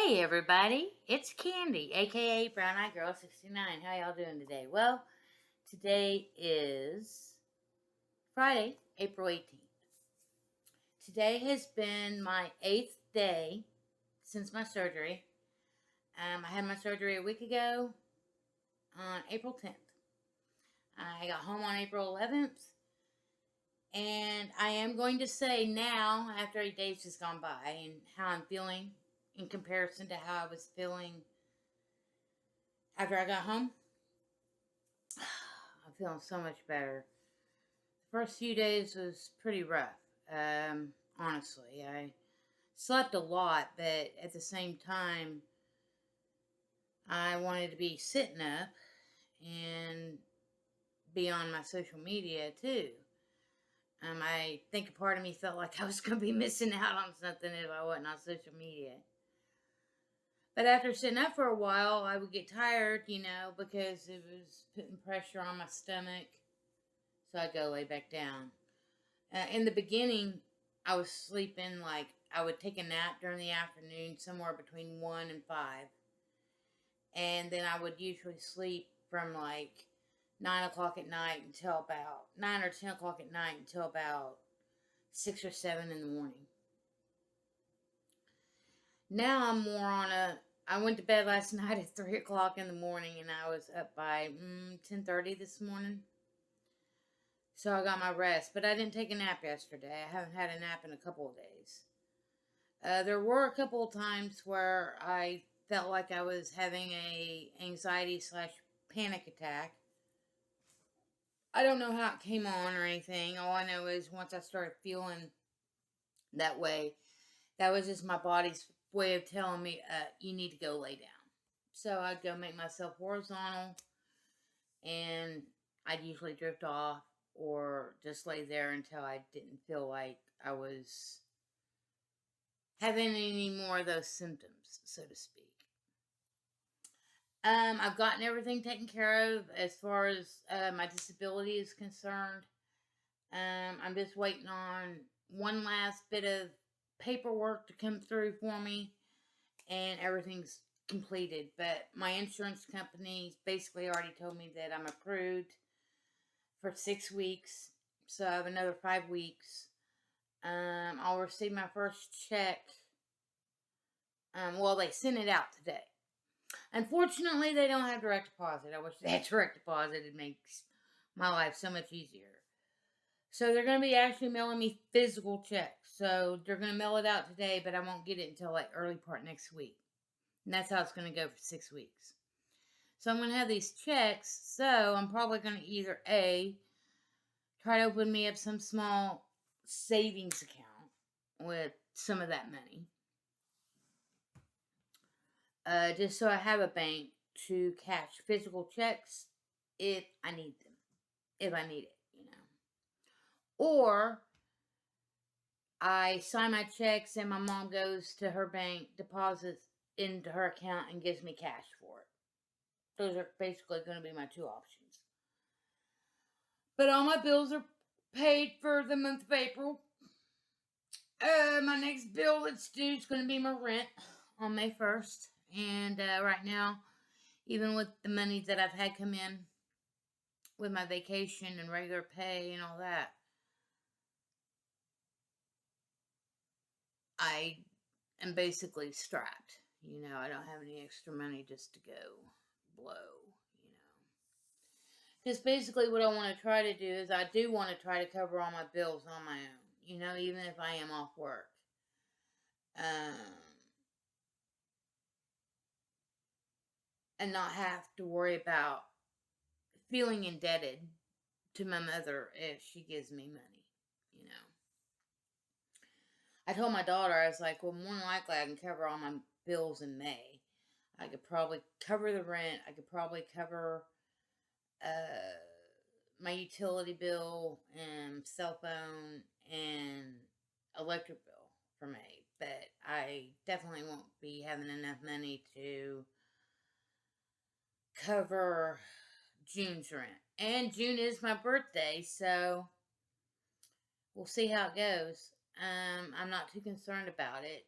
Hey everybody, it's Candy, aka Brown Eyed Girl 69. How y'all doing today? Well, today is Friday, April 18th. Today has been my 8th day since my surgery. I had my surgery a week ago on April 10th. I got home on April 11th, and I am going to say now, after 8 days has gone by, and how I'm feeling in comparison to how I was feeling after I got home. I'm feeling so much better. The first few days was pretty rough. Honestly, I slept a lot, but at the same time, I wanted to be sitting up and be on my social media too. I think a part of me felt like I was going to be missing out on something if I wasn't on social media. But after sitting up for a while, I would get tired, because it was putting pressure on my stomach. So I'd go lay back down. In the beginning, I was sleeping I would take a nap during the afternoon, somewhere between 1 and 5. And then I would usually sleep from 9 o'clock at night until about 9 or 10 o'clock at night until about 6 or 7 in the morning. Now I'm more on I went to bed last night at 3 o'clock in the morning, and I was up by 10:30 this morning. So I got my rest, but I didn't take a nap yesterday. I haven't had a nap in a couple of days. There were a couple of times where I felt like I was having a anxiety/panic attack. I don't know how it came on or anything. All I know is once I started feeling that way, that was just my body's way of telling me, you need to go lay down. So I'd go make myself horizontal, and I'd usually drift off or just lay there until I didn't feel like I was having any more of those symptoms, so to speak. I've gotten everything taken care of as far as my disability is concerned. I'm just waiting on one last bit of paperwork to come through for me, and everything's completed. But my insurance company basically already told me that I'm approved for 6 weeks, so I have another 5 weeks. I'll receive my first check. Well, they sent it out today. Unfortunately, they don't have direct deposit. I wish they had direct deposit. It makes my life so much easier. So they're going to be actually mailing me physical checks. So they're going to mail it out today, but I won't get it until early part next week. And that's how it's going to go for 6 weeks. So I'm going to have these checks. So I'm probably going to either A, try to open me up some small savings account with some of that money. Just so I have a bank to cash physical checks if I need them. If I need it, Or I sign my checks and my mom goes to her bank, deposits into her account, and gives me cash for it. Those are basically going to be my two options. But all my bills are paid for the month of April. My next bill that's due is going to be my rent on May 1st. And right now, even with the money that I've had come in with my vacation and regular pay and all that, I am basically strapped. I don't have any extra money just to go blow, Because basically what I want to try to do is I do want to try to cover all my bills on my own, even if I am off work. And not have to worry about feeling indebted to my mother if she gives me money. I told my daughter, I was like, well, more than likely I can cover all my bills in May. I could probably cover the rent. I could probably cover my utility bill and cell phone and electric bill for May. But I definitely won't be having enough money to cover June's rent. And June is my birthday, so we'll see how it goes. I'm not too concerned about it.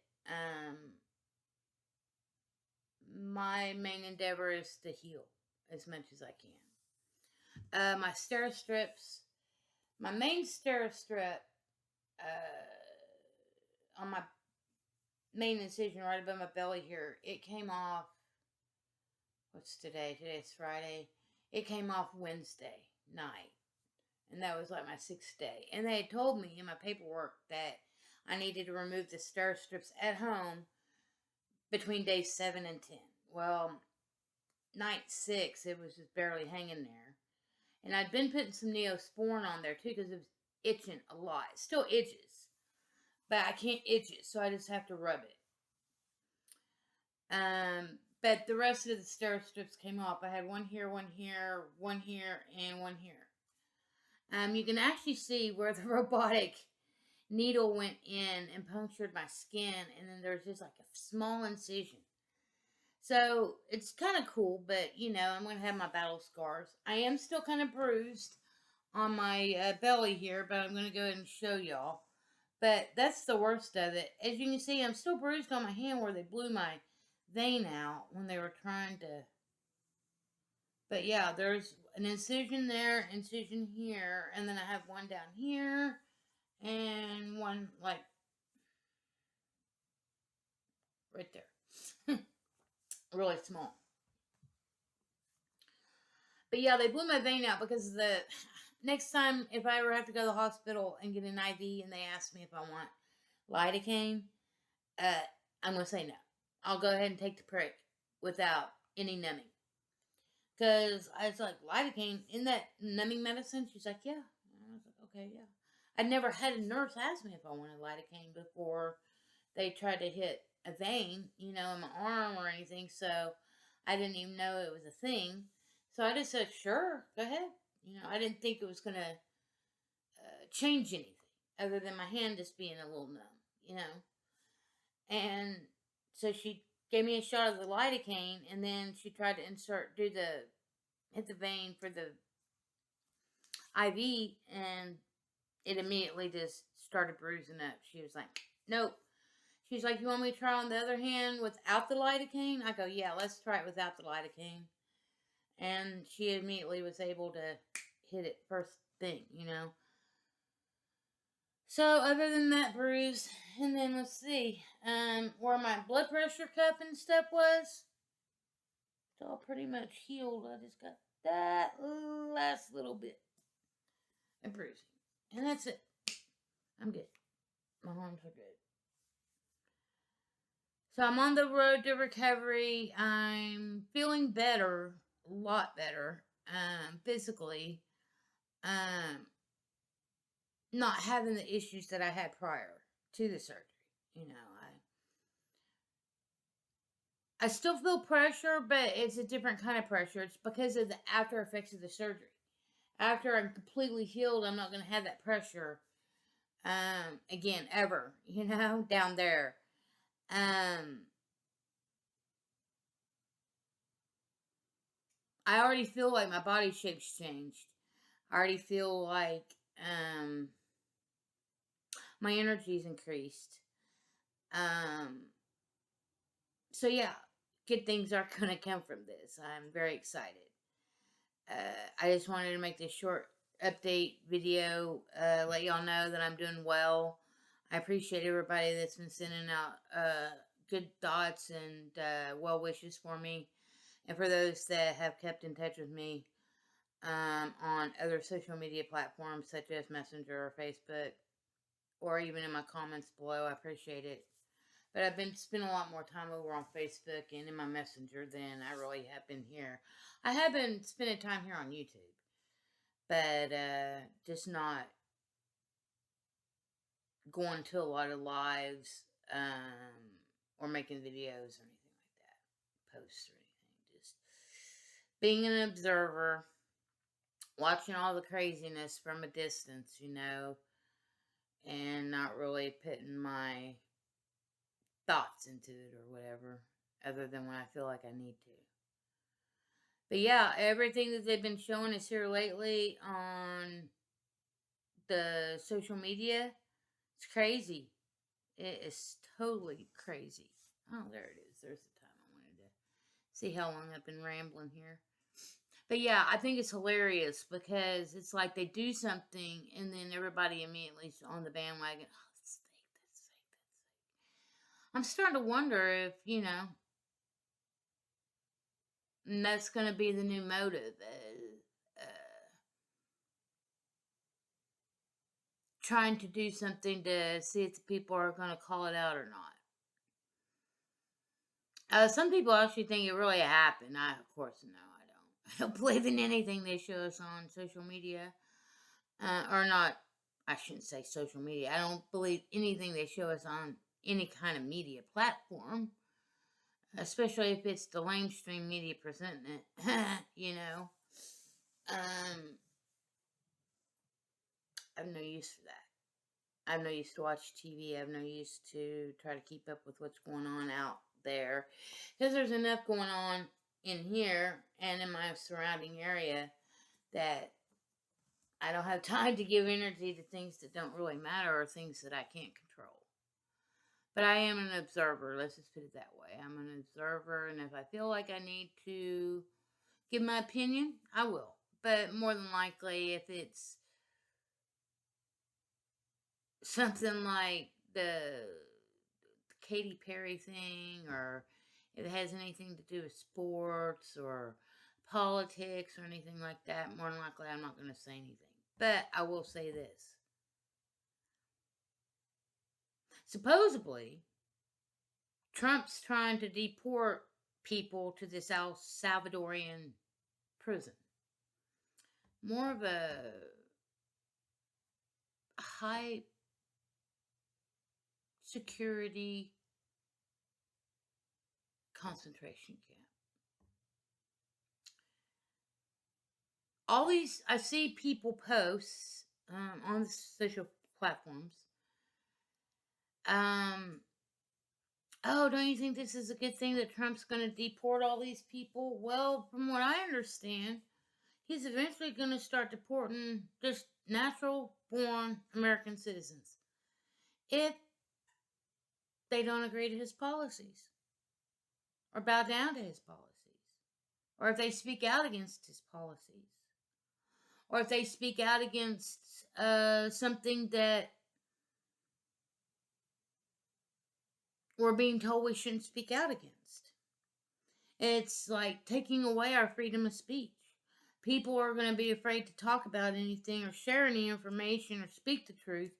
my main endeavor is to heal as much as I can. My stir strips, my main stir strip on my main incision right above my belly here, it came off. What's today? Today's Friday. It came off Wednesday night. And that was like my 6th day. And they had told me in my paperwork that I needed to remove the stir strips at home between days 7 and 10. Well, night 6, it was just barely hanging there. And I'd been putting some Neosporin on there too because it was itching a lot. It still itches, but I can't itch it, so I just have to rub it. But the rest of the stir strips came off. I had one here, one here, one here, and one here. You can actually see where the robotic needle went in and punctured my skin, and then there's just like a small incision. So it's kind of cool, but I'm going to have my battle scars. I am still kind of bruised on my belly here, but I'm going to go ahead and show y'all. But that's the worst of it. As you can see, I'm still bruised on my hand where they blew my vein out when they were trying to. But yeah, there's an incision there, incision here, and then I have one down here, and one like right there. Really small. But yeah, they blew my vein out because the next time if I ever have to go to the hospital and get an IV and they ask me if I want lidocaine, I'm going to say no. I'll go ahead and take the prick without any numbing. Because I was like, lidocaine, in that numbing medicine? She's like, yeah. And I was like, okay, yeah. I'd never had a nurse ask me if I wanted lidocaine before they tried to hit a vein, in my arm or anything. So I didn't even know it was a thing. So I just said, sure, go ahead. I didn't think it was going to change anything other than my hand just being a little numb, And so she gave me a shot of the lidocaine, and then she tried to hit the vein for the IV, and it immediately just started bruising up. She was like, nope. She's like, you want me to try on the other hand without the lidocaine? I go, yeah, let's try it without the lidocaine. And she immediately was able to hit it first thing, So other than that bruise, and then let's see, where my blood pressure cup and stuff was, it's all pretty much healed. I just got that last little bit of bruising, and that's it. I'm good. My arms are good. So I'm on the road to recovery. I'm feeling better, a lot better, physically. Not having the issues that I had prior to the surgery. I still feel pressure, but it's a different kind of pressure. It's because of the after effects of the surgery. After I'm completely healed, I'm not going to have that pressure again, ever, down there. I already feel like my body shape's changed. I already feel like my energy's increased. So yeah, good things are going to come from this. I'm very excited. I just wanted to make this short update video, let y'all know that I'm doing well. I appreciate everybody that's been sending out good thoughts and well wishes for me, and for those that have kept in touch with me on other social media platforms such as Messenger or Facebook, or even in my comments below. I appreciate it. But I've been spending a lot more time over on Facebook and in my Messenger than I really have been here. I have been spending time here on YouTube, but just not going to a lot of lives or making videos or anything like that, posts or anything. Just being an observer, watching all the craziness from a distance, and not really putting my thoughts into it or whatever, other than when I feel like I need to. But yeah, everything that they've been showing us here lately on the social media, it's crazy. It is totally crazy. Oh, there it is. There's the time I wanted to See how long I've been rambling here. But yeah, I think it's hilarious because it's like they do something and then everybody immediately is on the bandwagon. Oh, that's fake, that's fake, that's fake. I'm starting to wonder if, that's going to be the new motive. Trying to do something to see if the people are going to call it out or not. Some people actually think it really happened. Of course, no, I don't. I don't believe in anything they show us on social media. Or not, I shouldn't say social media. I don't believe anything they show us on any kind of media platform, especially if it's the lamestream media presenting it, Um, I have no use for that. I have no use to watch TV. I have no use to try to keep up with what's going on out there. Because there's enough going on in here and in my surrounding area that I don't have time to give energy to things that don't really matter or things that I can't control. But I am an observer. Let's just put it that way. I'm an observer, and if I feel like I need to give my opinion, I will. But more than likely, if it's something like the Katy Perry thing, or if it has anything to do with sports or politics or anything like that, more than likely I'm not going to say anything. But I will say this. Supposedly, Trump's trying to deport people to this El Salvadorian prison. More of a high security concentration camp. All these, I see people post on social platforms. Oh, don't you think this is a good thing that Trump's going to deport all these people? Well, from what I understand, he's eventually going to start deporting just natural born American citizens if they don't agree to his policies or bow down to his policies, or if they speak out against his policies, or if they speak out against something that we're being told we shouldn't speak out against. It's like taking away our freedom of speech. People are going to be afraid to talk about anything or share any information or speak the truth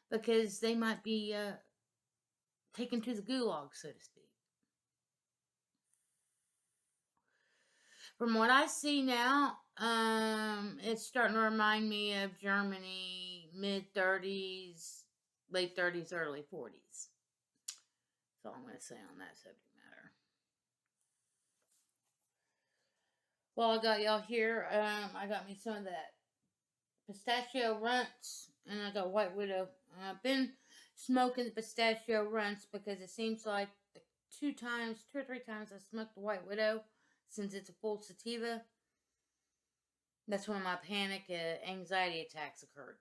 because they might be taken to the gulag, so to speak. From what I see now, it's starting to remind me of Germany, mid 30s, late 30s, early 40s. That's all I'm going to say on that subject matter. Well, I got y'all here. I got me some of that pistachio runts, and I got White Widow. I've been smoking the pistachio runts because it seems like the 2 or 3 times I smoked the White Widow, since it's a full sativa, that's when my panic anxiety attacks occurred.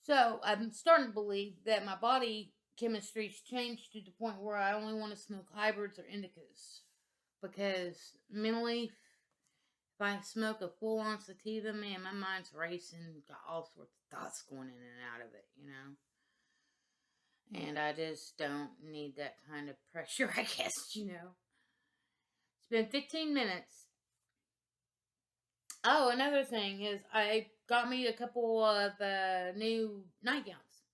So I'm starting to believe that my body chemistry's changed to the point where I only want to smoke hybrids or indicas. Because mentally, if I smoke a full-on sativa, man, my mind's racing, got all sorts of thoughts going in and out of it, And I just don't need that kind of pressure, I guess, It's been 15 minutes. Oh, another thing is I got me a couple of new nightgowns.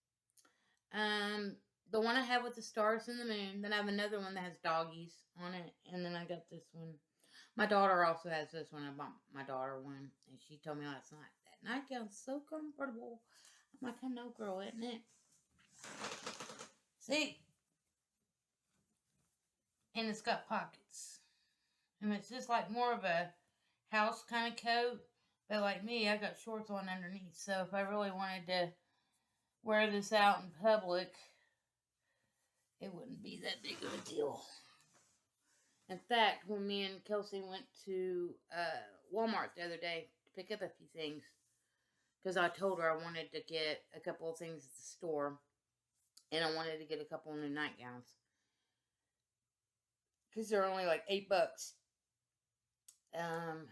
The one I have with the stars and the moon. Then I have another one that has doggies on it, and then I got this one. My daughter also has this one. I bought my daughter one, and she told me last night that nightgown's so comfortable. I'm like, I know, girl, isn't it? See, and it's got pockets, and it's just like more of a house kind of coat. But like me, I got shorts on underneath, so if I really wanted to wear this out in public, it wouldn't be that big of a deal. In fact, when me and Kelsey went to Walmart the other day to pick up a few things, because I told her I wanted to get a couple of things at the store, and I wanted to get a couple of new nightgowns. because they're only like $8. Um,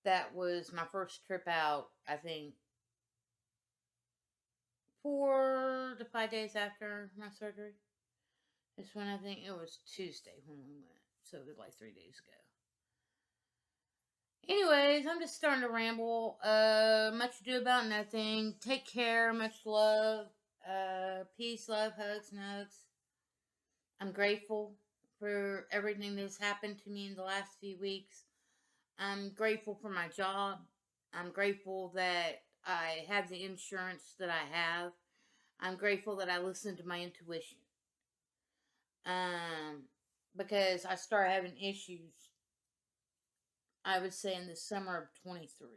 that was my first trip out, I think, 4 to 5 days after my surgery. This one, I think it was Tuesday when we went. So it was like 3 days ago. Anyways, I'm just starting to ramble. Much ado about nothing. Take care. Much love. Peace, love, hugs, and hugs. I'm grateful for everything that's happened to me in the last few weeks. I'm grateful for my job. I'm grateful that I have the insurance that I have. I'm grateful that I listened to my intuition. Um, because I started having issues, I would say, in the summer of 23.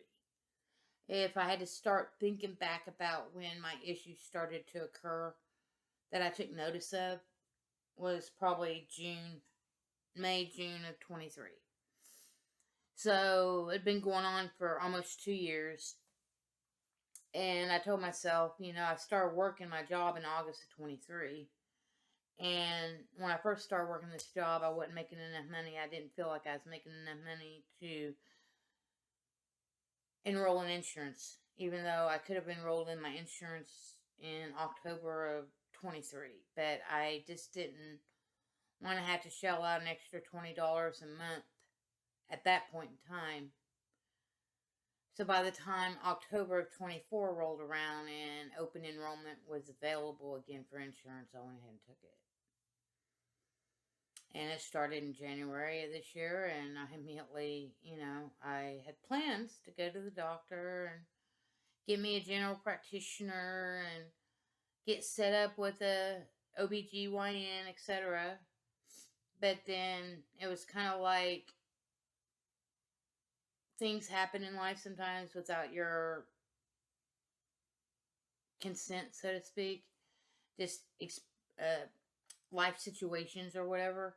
If I had to start thinking back about when my issues started to occur that I took notice of, was probably May, June of 23. So it'd been going on for almost 2 years. And I told myself, I started working my job in August of 23. And when I first started working this job, I wasn't making enough money. I didn't feel like I was making enough money to enroll in insurance, even though I could have enrolled in my insurance in October of 23. But I just didn't want to have to shell out an extra $20 a month at that point in time. So by the time October of 24 rolled around and open enrollment was available again for insurance, I went ahead and took it. And it started in January of this year, and I immediately, I had plans to go to the doctor and get me a general practitioner and get set up with a OBGYN, etc. But then it was kind of like things happen in life sometimes without your consent, so to speak. Just life situations or whatever.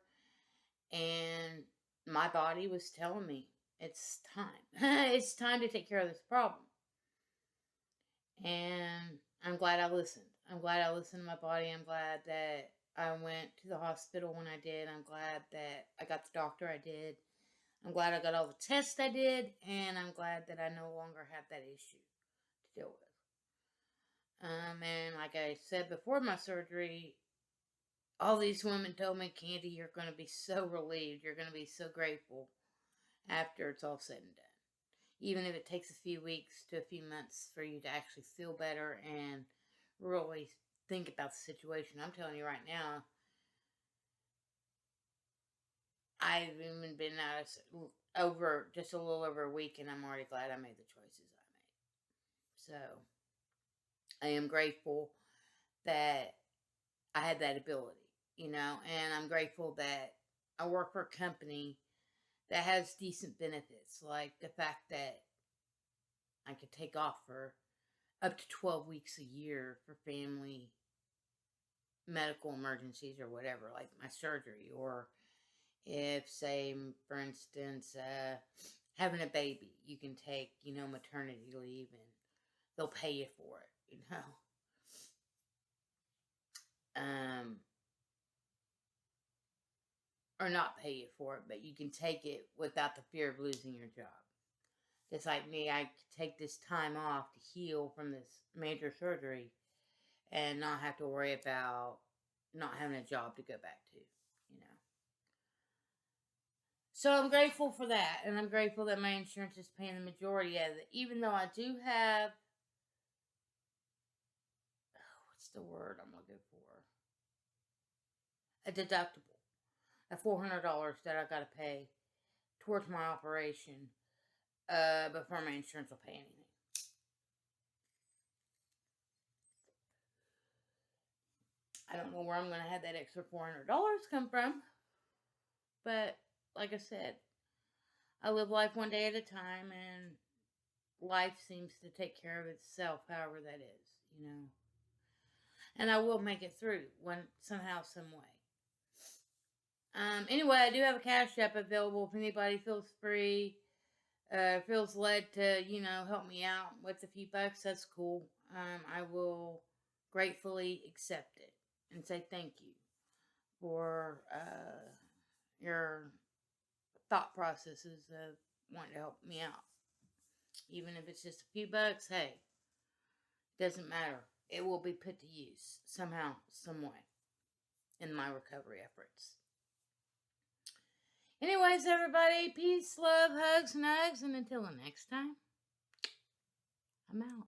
And my body was telling me, it's time. It's time to take care of this problem. And I'm glad I listened. I'm glad I listened to my body. I'm glad that I went to the hospital when I did. I'm glad that I got the doctor I did. I'm glad I got all the tests I did. And I'm glad that I no longer have that issue to deal with. And like I said before my surgery, all these women told me, Candy, you're going to be so relieved. You're going to be so grateful after it's all said and done. Even if it takes a few weeks to a few months for you to actually feel better and really think about the situation. I'm telling you right now, I've even been out over just a little over a week, and I'm already glad I made the choices I made. So I am grateful that I had that ability, and I'm grateful that I work for a company that has decent benefits, like the fact that I could take off for up to 12 weeks a year for family medical emergencies or whatever, like my surgery, or if, say, for instance, having a baby, you can take, maternity leave and they'll pay you for it, or not pay you for it, but you can take it without the fear of losing your job. Just like me, I could take this time off to heal from this major surgery and not have to worry about not having a job to go back to. So I'm grateful for that, and I'm grateful that my insurance is paying the majority of it, even though I do have, what's the word I'm looking for? A deductible, a $400 that I got to pay towards my operation before my insurance will pay anything. I don't know where I'm going to have that extra $400 come from, but like I said, I live life one day at a time, and life seems to take care of itself, however that is, And I will make it through somehow, some way. Anyway, I do have a Cash App available if anybody feels led to, help me out with a few bucks. That's cool. I will gratefully accept it and say thank you. for your thought processes of wanting to help me out. Even if it's just a few bucks, hey, doesn't matter. It will be put to use somehow, some way in my recovery efforts. Anyways, everybody, peace, love, hugs, and hugs, and until the next time, I'm out.